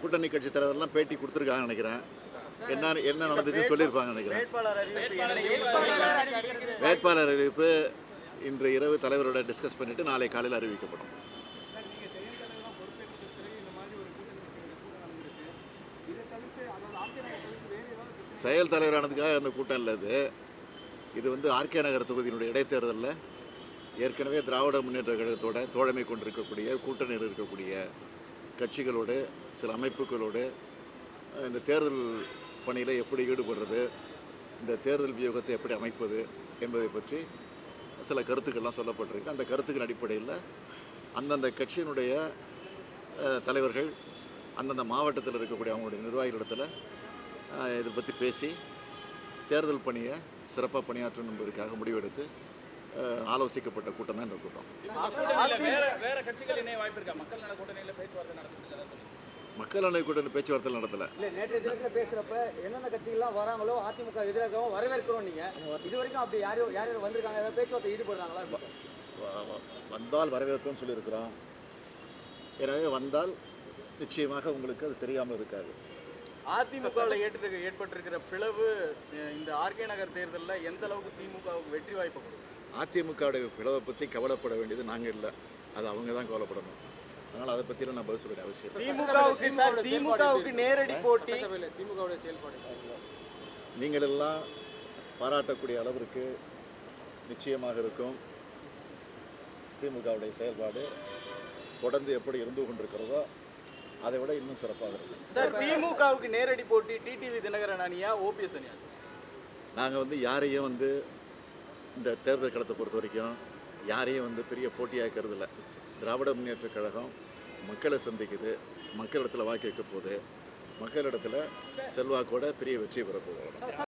கூட்டணி கட்சி தலைவர்லாம் பேட்டி கொடுத்துருக்காங்க நினைக்கிறேன். என்ன நடந்துச்சுன்னு சொல்லியிருப்பாங்க நினைக்கிறேன். வேட்பாளர் அறிவிப்பு இன்று இரவு தலைவரோட டிஸ்கஸ் பண்ணிட்டு நாளை காலையில் அறிவிக்கப்படும். செயல் தலைவரானதுக்காக அந்த கூட்டம் இல்லை. இது ஆர்கே நகர் தொகுதியினுடைய இடைத்தேர்தலில் ஏற்கனவே திராவிட முன்னேற்ற கழகத்தோட தோழமை கொண்டிருக்கக்கூடிய கூட்டணியில் இருக்கக்கூடிய கட்சிகளோடு சில அமைப்புகளோடு இந்த தேர்தல் பணியில் எப்படி ஈடுபடுறது, இந்த தேர்தல் வியூகத்தை எப்படி அமைப்பது என்பதை பற்றி சில கருத்துக்கள்லாம் சொல்லப்பட்டிருக்கு. அந்த கருத்துக்கள் அடிப்படையில் அந்தந்த கட்சியினுடைய தலைவர்கள் அந்தந்த மாவட்டத்தில் இருக்கக்கூடிய அவங்களுடைய நிர்வாகிகளிடத்தில் இதை பற்றி பேசி தேர்தல் பணியை சிறப்பாக பணியாற்றணும் என்பதற்காக முடிவெடுத்து ஆலோசிக்கப்பட்ட கூட்டம் தான் இந்த கூட்டம். மக்கள் நல கூட்டணி பேச்சுவார்த்தை நடத்தல. நேற்றைய தினத்தில் பேசுறப்ப எந்தெந்த கட்சிகள்லாம் வராங்களோ அதிமுக எதிராகவும் வரவேற்கிறோம். நீங்க இது வரைக்கும் அப்படி யாரும் வந்திருக்காங்க, ஏதாவது பேச்சுவார்த்தை ஈடுபடுறாங்களா? வந்தால் வரவேற்போம்னு சொல்லியிருக்கிறோம். எனவே வந்தால் நிச்சயமாக உங்களுக்கு அது தெரியாமல் இருக்காது. அதிமுகவில் ஏற்பட்டிருக்கிற பிளவு இந்த ஆர்கே நகர் தேர்தலில் எந்த அளவுக்கு திமுகவுக்கு வெற்றி வாய்ப்பு கொடுக்கும்? அதிமுகவுடைய பிளவை பற்றி கவலைப்பட வேண்டியது நாங்கள் இல்லை, அது அவங்க தான் கவலைப்படணும். அதனால் அதை பற்றிலாம் நான் பதில் சொல்ல அவசியம். திமுகவுக்கு நேரடி போட்டி திமுகவுடைய செயல்பாடு நீங்கள் எல்லாம் பாராட்டக்கூடிய அளவிற்கு நிச்சயமாக இருக்கும். திமுகவுடைய செயல்பாடு தொடர்ந்து எப்படி இருந்து கொண்டிருக்கிறதோ அதை விட இன்னும் சிறப்பாக இருக்கும். சார், திமுகவுக்கு நேரடி போட்டி டிடிவி தினகரன் அணியா ஓபிஎஸ் அணியா? நாங்கள் யாரையும் இந்த தேர்தல் களத்தை பொறுத்த வரைக்கும் யாரையும் பெரிய போட்டியாக்கிறது இல்லை. திராவிட முன்னேற்ற கழகம் மக்களை சந்திக்குது, மக்களிடத்தில் வாக்கு வைக்க போகுது, மக்களிடத்தில் செல்வாக்கோட பெரிய வெற்றி பெற போகுது.